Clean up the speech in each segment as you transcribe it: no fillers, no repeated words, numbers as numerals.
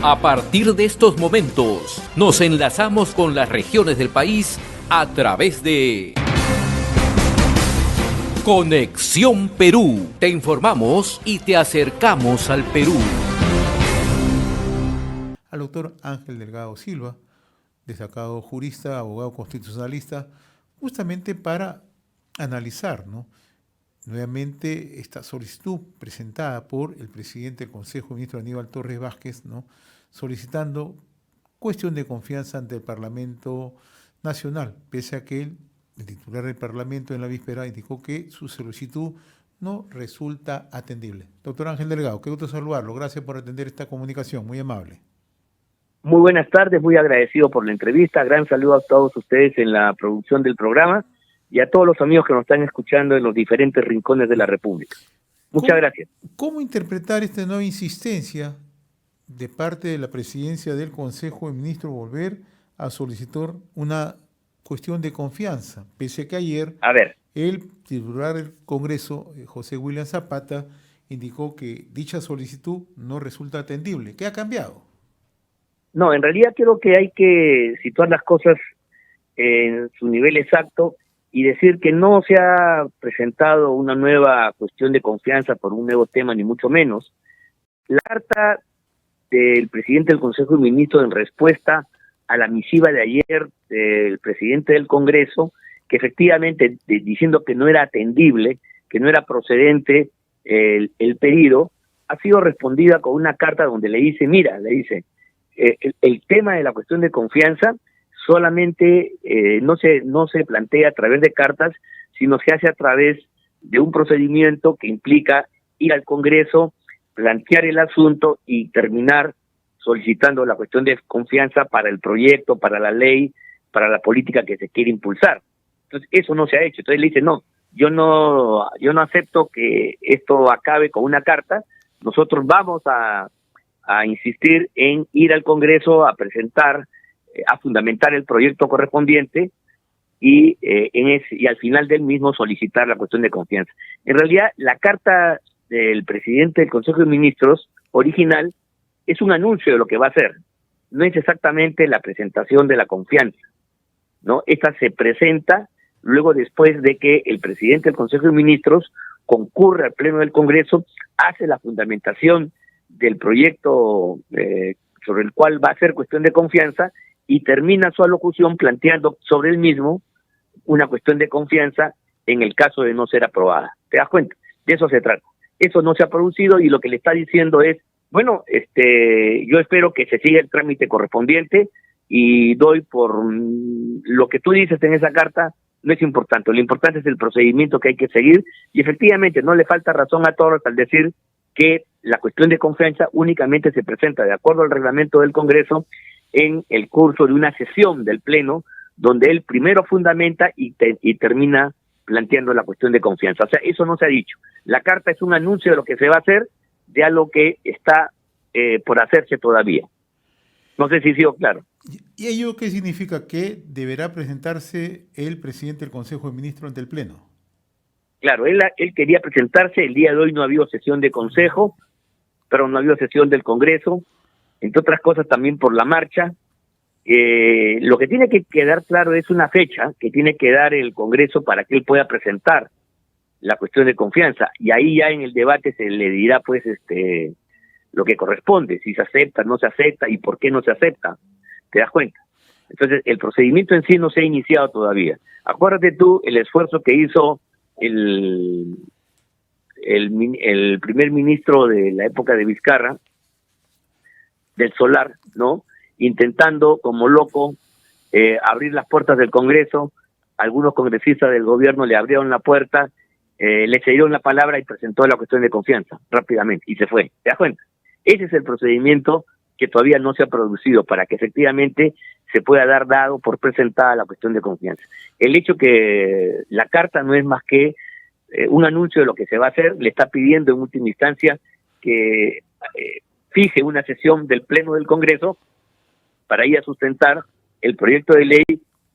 A partir de estos momentos, nos enlazamos con las regiones del país a través de Conexión Perú. Te informamos y te acercamos al Perú. Al doctor Ángel Delgado Silva, destacado jurista, abogado constitucionalista, justamente para analizar, ¿no?, nuevamente esta solicitud presentada por el presidente del Consejo, ministro Aníbal Torres Vázquez, ¿no?, solicitando cuestión de confianza ante el Parlamento Nacional, pese a que el titular del Parlamento en la víspera indicó que su solicitud no resulta atendible. Doctor Ángel Delgado, qué gusto saludarlo. Gracias por atender esta comunicación, muy amable. Muy buenas tardes, muy agradecido por la entrevista. Gran saludo a todos ustedes en la producción del programa y a todos los amigos que nos están escuchando en los diferentes rincones de la República. Muchas gracias. ¿Cómo interpretar esta nueva insistencia de parte de la presidencia del Consejo de Ministros volver a solicitar una cuestión de confianza, pese a que ayer el titular del Congreso, José William Zapata, indicó que dicha solicitud no resulta atendible? ¿Qué ha cambiado? No, en realidad creo que hay que situar las cosas en su nivel exacto y decir que no se ha presentado una nueva cuestión de confianza por un nuevo tema, ni mucho menos. La carta del presidente del Consejo de Ministros en respuesta a la misiva de ayer del presidente del Congreso, que efectivamente diciendo que no era atendible, que no era procedente el pedido, ha sido respondida con una carta donde le dice, el tema de la cuestión de confianza solamente no se plantea a través de cartas, sino se hace a través de un procedimiento que implica ir al Congreso, plantear el asunto y terminar solicitando la cuestión de confianza para el proyecto, para la ley, para la política que se quiere impulsar. Entonces eso no se ha hecho. Entonces le dice, yo no acepto que esto acabe con una carta. Nosotros vamos a insistir en ir al Congreso a presentar, a fundamentar el proyecto correspondiente y al final del mismo solicitar la cuestión de confianza. En realidad, la carta del presidente del Consejo de Ministros original es un anuncio de lo que va a hacer. No es exactamente la presentación de la confianza, ¿no? Esta se presenta luego después de que el presidente del Consejo de Ministros concurre al Pleno del Congreso, hace la fundamentación del proyecto sobre el cual va a ser cuestión de confianza y termina su alocución planteando sobre el mismo una cuestión de confianza en el caso de no ser aprobada. ¿Te das cuenta? De eso se trata. Eso no se ha producido y lo que le está diciendo es, yo espero que se siga el trámite correspondiente y doy por lo que tú dices en esa carta, no es importante. Lo importante es el procedimiento que hay que seguir y efectivamente no le falta razón a todos al decir que la cuestión de confianza únicamente se presenta de acuerdo al reglamento del Congreso en el curso de una sesión del Pleno, donde él primero fundamenta y termina planteando la cuestión de confianza. O sea, eso no se ha dicho. La carta es un anuncio de lo que se va a hacer, de algo que está por hacerse todavía. No sé si ha sido claro. ¿Y ello qué significa? ¿Que deberá presentarse el presidente del Consejo de Ministros ante el Pleno? Claro, él quería presentarse, el día de hoy no ha habido sesión de Consejo, pero no ha habido sesión del Congreso, entre otras cosas también por la marcha. Lo que tiene que quedar claro es una fecha que tiene que dar el Congreso para que él pueda presentar la cuestión de confianza, y ahí ya en el debate se le dirá pues lo que corresponde, si se acepta, no se acepta y por qué no se acepta. ¿Te das cuenta? Entonces el procedimiento en sí no se ha iniciado todavía. Acuérdate tú el esfuerzo que hizo el primer ministro de la época de Vizcarra, del Solar, ¿no? Intentando como loco abrir las puertas del Congreso. Algunos congresistas del gobierno le abrieron la puerta, le cedieron la palabra y presentó la cuestión de confianza rápidamente y se fue. ¿Te das cuenta? Ese es el procedimiento que todavía no se ha producido para que efectivamente se pueda dar dado por presentada la cuestión de confianza. El hecho que la carta no es más que un anuncio de lo que se va a hacer, le está pidiendo en última instancia que fije una sesión del Pleno del Congreso para ir a sustentar el proyecto de ley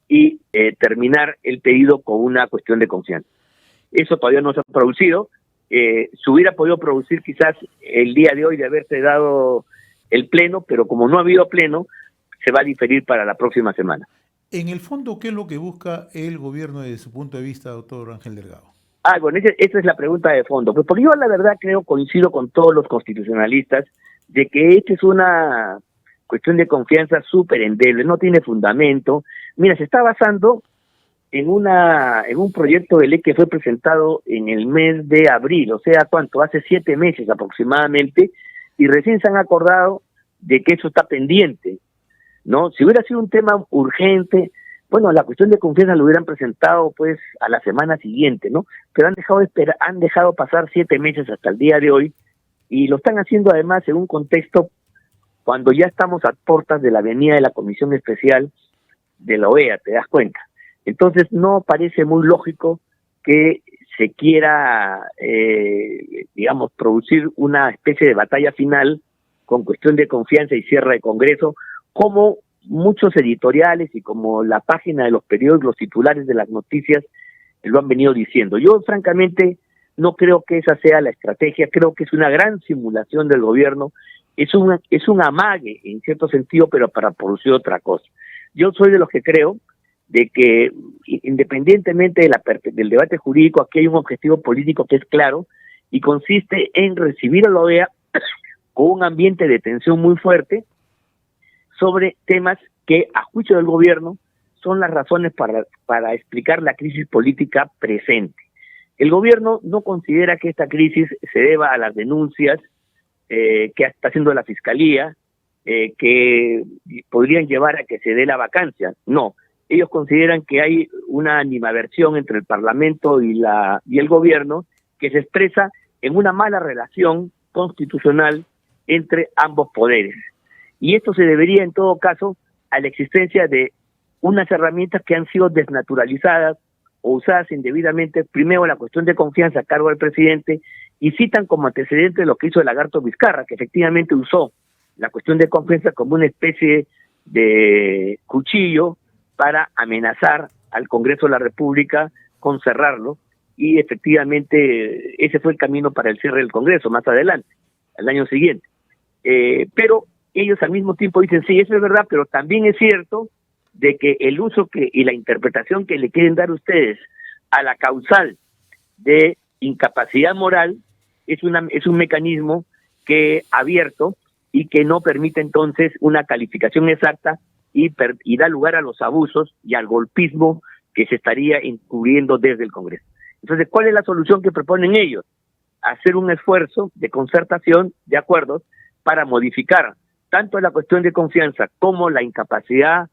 y terminar el pedido con una cuestión de confianza. Eso todavía no se ha producido. Se hubiera podido producir quizás el día de hoy de haberse dado el pleno, pero como no ha habido pleno, se va a diferir para la próxima semana. En el fondo, ¿qué es lo que busca el gobierno desde su punto de vista, doctor Ángel Delgado? Bueno, esa es la pregunta de fondo. Pues porque yo la verdad coincido con todos los constitucionalistas de que esta es una cuestión de confianza súper endeble, no tiene fundamento. Mira, se está basando en un proyecto de ley que fue presentado en el mes de abril, o sea, ¿cuánto? Hace 7 meses aproximadamente, y recién se han acordado de que eso está pendiente, ¿no? Si hubiera sido un tema urgente, bueno, la cuestión de confianza lo hubieran presentado pues a la semana siguiente, ¿no? Pero han dejado pasar 7 meses hasta el día de hoy, y lo están haciendo además en un contexto cuando ya estamos a puertas de la venida de la Comisión Especial de la OEA, ¿te das cuenta? Entonces no parece muy lógico que se quiera, digamos, producir una especie de batalla final con cuestión de confianza y cierre de Congreso, como muchos editoriales y como la página de los periódicos, los titulares de las noticias lo han venido diciendo. Yo francamente no creo que esa sea la estrategia, creo que es una gran simulación del gobierno, es un amague en cierto sentido, pero para producir otra cosa. Yo soy de los que creo de que independientemente del debate jurídico, aquí hay un objetivo político que es claro y consiste en recibir a la OEA con un ambiente de tensión muy fuerte sobre temas que, a juicio del gobierno, son las razones para explicar la crisis política presente. El gobierno no considera que esta crisis se deba a las denuncias que está haciendo la Fiscalía, que podrían llevar a que se dé la vacancia. No, ellos consideran que hay una animadversión entre el Parlamento y el gobierno que se expresa en una mala relación constitucional entre ambos poderes. Y esto se debería, en todo caso, a la existencia de unas herramientas que han sido desnaturalizadas o usadas indebidamente, primero la cuestión de confianza a cargo del presidente, y citan como antecedente lo que hizo el lagarto Vizcarra, que efectivamente usó la cuestión de confianza como una especie de cuchillo para amenazar al Congreso de la República con cerrarlo, y efectivamente ese fue el camino para el cierre del Congreso más adelante, al año siguiente. Pero ellos al mismo tiempo dicen, sí, eso es verdad, pero también es cierto de que el uso y la interpretación que le quieren dar ustedes a la causal de incapacidad moral es un mecanismo que abierto y que no permite entonces una calificación exacta y da lugar a los abusos y al golpismo que se estaría encubriendo desde el Congreso. Entonces, ¿cuál es la solución que proponen ellos? Hacer un esfuerzo de concertación, de acuerdos, para modificar tanto la cuestión de confianza como la incapacidad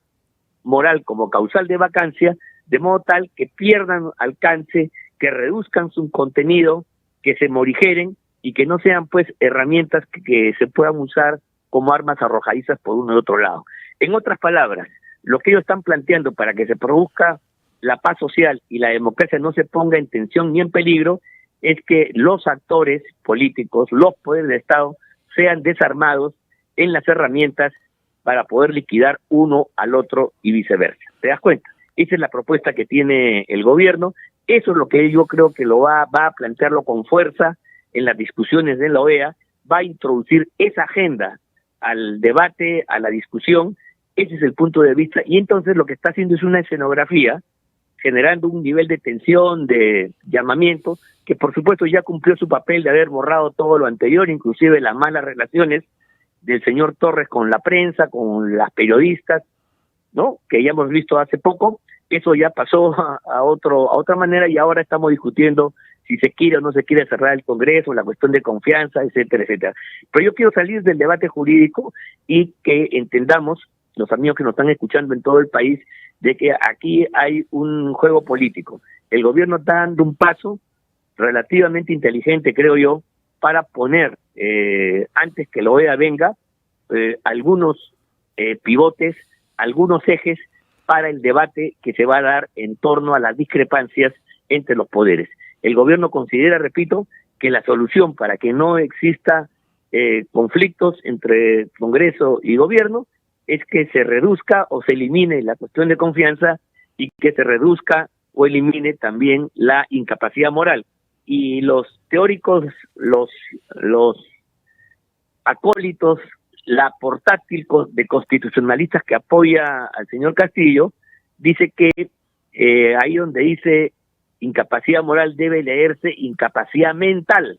moral como causal de vacancia, de modo tal que pierdan alcance, que reduzcan su contenido, que se morigeren y que no sean pues herramientas que se puedan usar como armas arrojadizas por uno y otro lado. En otras palabras, lo que ellos están planteando para que se produzca la paz social y la democracia no se ponga en tensión ni en peligro es que los actores políticos, los poderes de Estado, sean desarmados en las herramientas para poder liquidar uno al otro y viceversa. ¿Te das cuenta? Esa es la propuesta que tiene el gobierno. Eso es lo que yo creo que lo va a plantearlo con fuerza en las discusiones de la OEA, va a introducir esa agenda al debate, a la discusión. Ese es el punto de vista, y entonces lo que está haciendo es una escenografía generando un nivel de tensión, de llamamiento, que por supuesto ya cumplió su papel de haber borrado todo lo anterior, inclusive las malas relaciones del señor Torres con la prensa, con las periodistas, ¿no? Que ya hemos visto hace poco. Eso ya pasó a otra manera, y ahora estamos discutiendo si se quiere o no se quiere cerrar el Congreso, la cuestión de confianza, etcétera, etcétera. Pero yo quiero salir del debate jurídico y que entendamos, los amigos que nos están escuchando en todo el país, de que aquí hay un juego político. El gobierno está dando un paso relativamente inteligente, creo yo, para poner, antes que la OEA venga, algunos pivotes, algunos ejes para el debate que se va a dar en torno a las discrepancias entre los poderes. El gobierno considera, repito, que la solución para que no exista conflictos entre Congreso y gobierno es que se reduzca o se elimine la cuestión de confianza y que se reduzca o elimine también la incapacidad moral. Y los teóricos, los acólitos la portátil de constitucionalistas que apoya al señor Castillo dice que ahí donde dice incapacidad moral debe leerse incapacidad mental,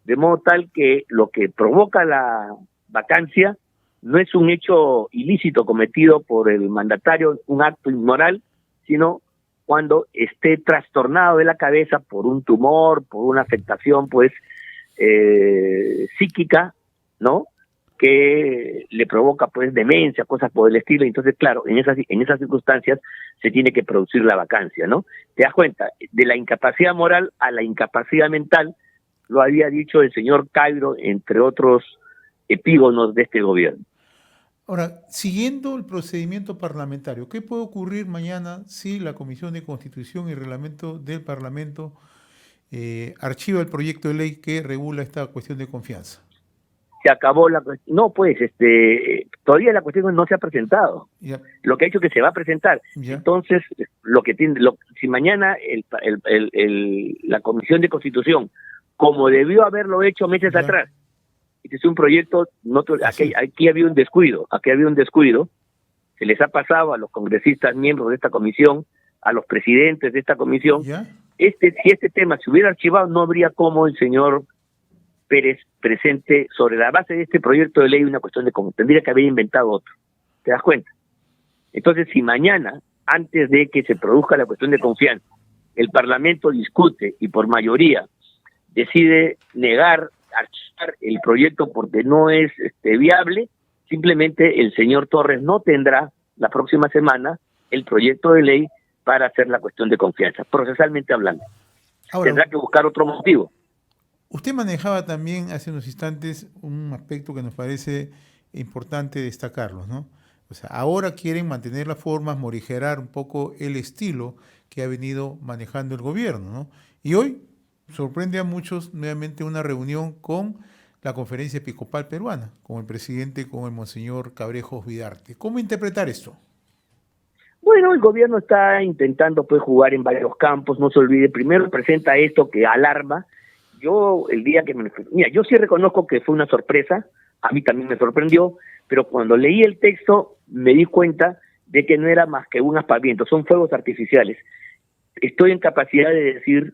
de modo tal que lo que provoca la vacancia no es un hecho ilícito cometido por el mandatario, un acto inmoral, sino cuando esté trastornado de la cabeza por un tumor, por una afectación pues psíquica, ¿no?, que le provoca pues demencia, cosas por el estilo. Entonces, claro, en esas circunstancias se tiene que producir la vacancia, ¿no? Te das cuenta, de la incapacidad moral a la incapacidad mental, lo había dicho el señor Cairo, entre otros epígonos de este gobierno. Ahora, siguiendo el procedimiento parlamentario, ¿qué puede ocurrir mañana si la Comisión de Constitución y Reglamento del Parlamento archiva el proyecto de ley que regula esta cuestión de confianza? Se acabó la cuestión. No, pues, todavía la cuestión no se ha presentado. Ya. Lo que ha dicho que se va a presentar. Ya. Entonces, si mañana la Comisión de Constitución, como debió haberlo hecho meses atrás, este es un proyecto, aquí había un descuido, se les ha pasado a los congresistas miembros de esta comisión, a los presidentes de esta comisión. ¿Ya? Si este tema se hubiera archivado, no habría como el señor Pérez presente sobre la base de este proyecto de ley una cuestión de cómo tendría que haber inventado otro. ¿Te das cuenta? Entonces, si mañana, antes de que se produzca la cuestión de confianza, el Parlamento discute y por mayoría decide archivar el proyecto porque no es viable, simplemente el señor Torres no tendrá la próxima semana el proyecto de ley para hacer la cuestión de confianza, procesalmente hablando. Ahora, tendrá que buscar otro motivo. Usted manejaba también hace unos instantes un aspecto que nos parece importante destacarlo, ¿no? O sea, ahora quieren mantener las formas, morigerar un poco el estilo que ha venido manejando el gobierno, ¿no? Y hoy sorprende a muchos nuevamente una reunión con la Conferencia Episcopal Peruana, con el presidente, con el monseñor Cabrejos Vidarte. ¿Cómo interpretar esto? Bueno, el gobierno está intentando pues jugar en varios campos, no se olvide, primero presenta esto que alarma. Yo yo sí reconozco que fue una sorpresa, a mí también me sorprendió, pero cuando leí el texto me di cuenta de que no era más que un aspaviento, son fuegos artificiales. Estoy en capacidad de decir,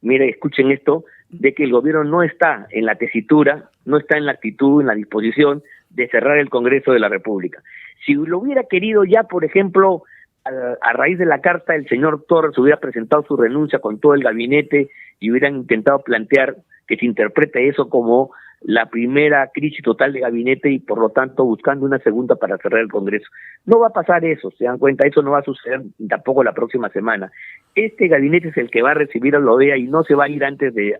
mire, escuchen esto, de que el gobierno no está en la tesitura, no está en la actitud, en la disposición de cerrar el Congreso de la República. Si lo hubiera querido ya, por ejemplo, a raíz de la carta, el señor Torres hubiera presentado su renuncia con todo el gabinete y hubieran intentado plantear que se interprete eso como la primera crisis total de gabinete y por lo tanto buscando una segunda para cerrar el Congreso. No va a pasar eso, se dan cuenta, eso no va a suceder tampoco la próxima semana. Este gabinete es el que va a recibir a la OEA y no se va a ir antes de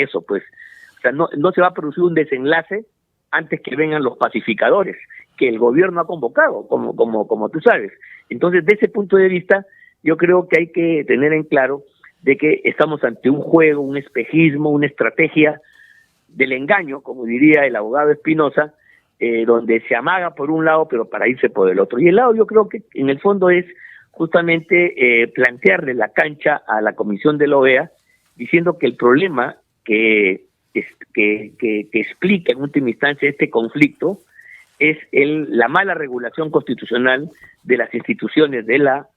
eso, pues. O sea, no se va a producir un desenlace antes que vengan los pacificadores, que el gobierno ha convocado, como tú sabes. Entonces, de ese punto de vista, yo creo que hay que tener en claro de que estamos ante un juego, un espejismo, una estrategia del engaño, como diría el abogado Espinosa, donde se amaga por un lado, pero para irse por el otro. Y el lado yo creo que en el fondo es justamente plantearle la cancha a la Comisión de la OEA, diciendo que el problema que explica en última instancia este conflicto es la mala regulación constitucional de las instituciones de la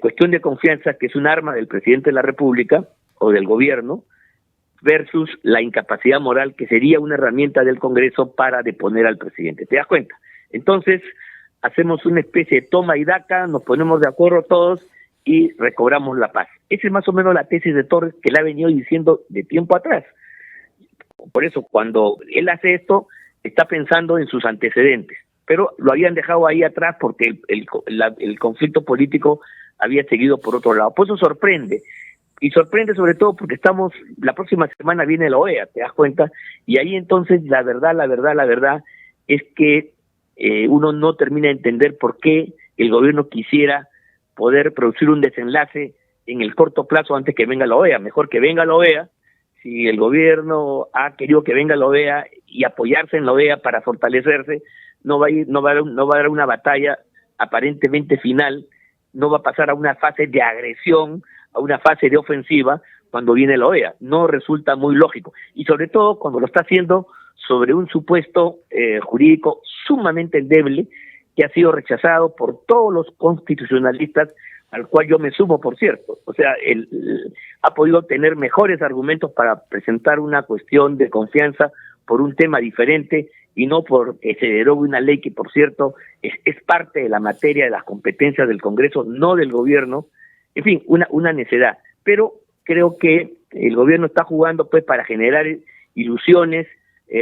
cuestión de confianza, que es un arma del presidente de la República o del gobierno, versus la incapacidad moral, que sería una herramienta del Congreso para deponer al presidente. ¿Te das cuenta? Entonces, hacemos una especie de toma y daca, nos ponemos de acuerdo todos y recobramos la paz. Esa es más o menos la tesis de Torres, que la ha venido diciendo de tiempo atrás. Por eso, cuando él hace esto, está pensando en sus antecedentes, pero lo habían dejado ahí atrás porque el conflicto político había seguido por otro lado. Por eso sorprende, y sorprende sobre todo porque la próxima semana viene la OEA, ¿te das cuenta? Y ahí entonces la verdad es que uno no termina de entender por qué el gobierno quisiera poder producir un desenlace en el corto plazo antes que venga la OEA. Mejor que venga la OEA. Si el gobierno ha querido que venga la OEA y apoyarse en la OEA para fortalecerse, no va a dar una batalla aparentemente final, no va a pasar a una fase de agresión, a una fase de ofensiva cuando viene la OEA. No resulta muy lógico. Y sobre todo cuando lo está haciendo sobre un supuesto jurídico sumamente endeble que ha sido rechazado por todos los constitucionalistas, al cual yo me sumo, por cierto. O sea, él ha podido tener mejores argumentos para presentar una cuestión de confianza por un tema diferente y no porque se derogue una ley que, por cierto, es parte de la materia de las competencias del Congreso, no del gobierno. En fin, una necedad. Pero creo que el gobierno está jugando pues para generar ilusiones,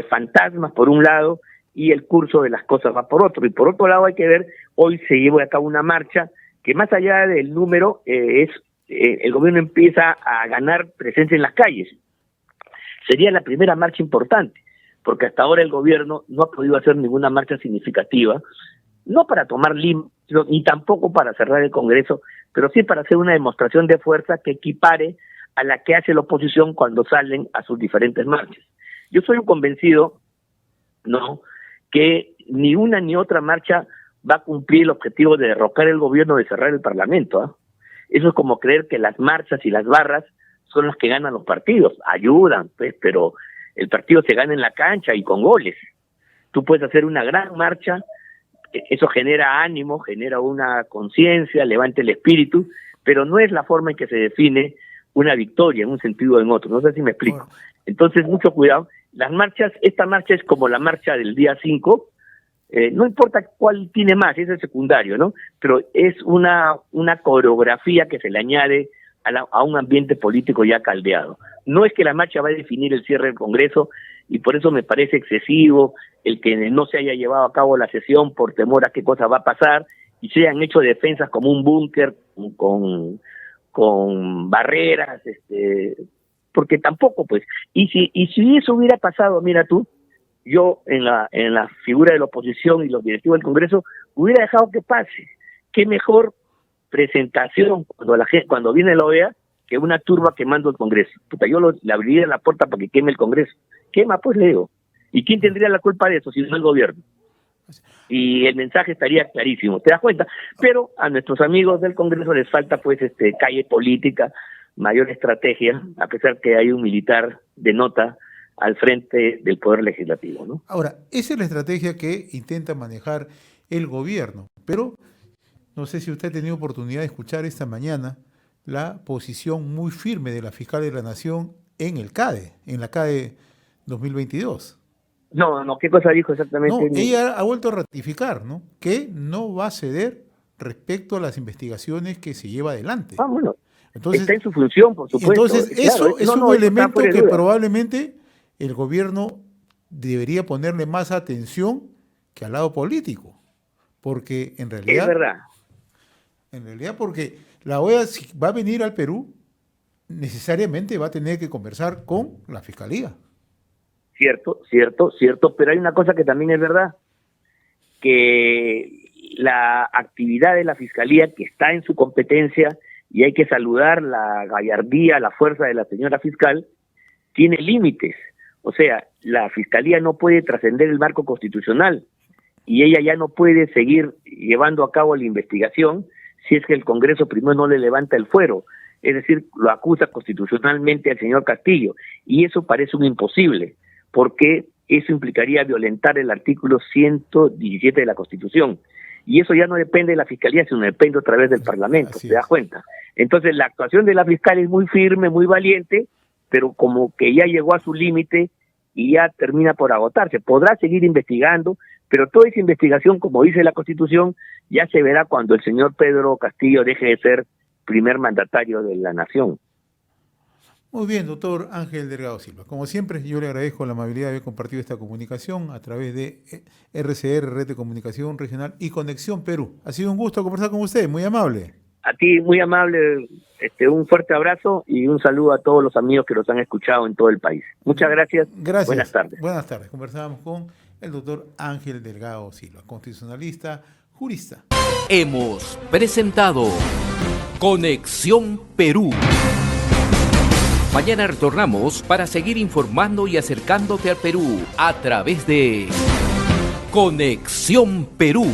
fantasmas por un lado, y el curso de las cosas va por otro. Y por otro lado hay que ver, hoy se lleva a cabo una marcha que más allá del número, el gobierno empieza a ganar presencia en las calles. Sería la primera marcha importante, porque hasta ahora el gobierno no ha podido hacer ninguna marcha significativa, no para tomar ni tampoco para cerrar el Congreso, pero sí para hacer una demostración de fuerza que equipare a la que hace la oposición cuando salen a sus diferentes marchas. Yo soy un convencido, ¿no?, que ni una ni otra marcha va a cumplir el objetivo de derrocar el gobierno, de cerrar el Parlamento, ¿eh? Eso es como creer que las marchas y las barras son las que ganan los partidos. Ayudan, pues, pero el partido se gana en la cancha y con goles. Tú puedes hacer una gran marcha, eso genera ánimo, genera una conciencia, levanta el espíritu, pero no es la forma en que se define una victoria en un sentido o en otro. No sé si me explico. Entonces, mucho cuidado. Las marchas, esta marcha es como la marcha del día 5, no importa cuál tiene más, es el secundario, ¿no? Pero es una coreografía que se le añade a un ambiente político ya caldeado. No es que la marcha va a definir el cierre del Congreso, y por eso me parece excesivo el que no se haya llevado a cabo la sesión por temor a qué cosa va a pasar, y se han hecho defensas como un búnker con barreras, porque tampoco, pues, y si eso hubiera pasado, mira tú, yo en la figura de la oposición y los directivos del Congreso hubiera dejado que pase. Qué mejor presentación cuando viene la OEA que una turba quemando el Congreso. Puta, yo le abriría la puerta para que queme el Congreso. Quema, pues, le digo. ¿Y quién tendría la culpa de eso si no el gobierno? Y el mensaje estaría clarísimo, ¿te das cuenta? Pero a nuestros amigos del Congreso les falta, pues, calle política, mayor estrategia, a pesar que hay un militar de nota al frente del Poder Legislativo, ¿no? Ahora, esa es la estrategia que intenta manejar el gobierno, pero no sé si usted ha tenido oportunidad de escuchar esta mañana la posición muy firme de la fiscal de la Nación en el CADE, en la CADE 2022. No, ¿qué cosa dijo exactamente? No, ella ha vuelto a ratificar, ¿no?, que no va a ceder respecto a las investigaciones que se lleva adelante. Bueno, entonces, está en su función, por supuesto. Entonces, eso es un elemento que probablemente el gobierno debería ponerle más atención que al lado político, porque en realidad... Es verdad. En realidad, porque la OEA, si va a venir al Perú, necesariamente va a tener que conversar con la Fiscalía. Cierto, pero hay una cosa que también es verdad, que la actividad de la Fiscalía, que está en su competencia, y hay que saludar la gallardía, la fuerza de la señora fiscal, tiene límites. O sea, la Fiscalía no puede trascender el marco constitucional, y ella ya no puede seguir llevando a cabo la investigación si es que el Congreso primero no le levanta el fuero, es decir, lo acusa constitucionalmente al señor Castillo, y eso parece un imposible, porque eso implicaría violentar el artículo 117 de la Constitución, y eso ya no depende de la Fiscalía, sino depende otra vez del Parlamento, ¿te das cuenta? Entonces la actuación de la fiscal es muy firme, muy valiente, pero como que ya llegó a su límite y ya termina por agotarse. Podrá seguir investigando, pero toda esa investigación, como dice la Constitución, ya se verá cuando el señor Pedro Castillo deje de ser primer mandatario de la nación. Muy bien, doctor Ángel Delgado Silva. Como siempre, yo le agradezco la amabilidad de haber compartido esta comunicación a través de RCR, Red de Comunicación Regional, y Conexión Perú. Ha sido un gusto conversar con usted, muy amable. A ti, muy amable, un fuerte abrazo y un saludo a todos los amigos que los han escuchado en todo el país. Muchas gracias. Gracias. Buenas tardes. Buenas tardes. Conversábamos con el doctor Ángel Delgado Silva, constitucionalista, jurista. Hemos presentado Conexión Perú. Mañana retornamos para seguir informando y acercándote al Perú a través de Conexión Perú.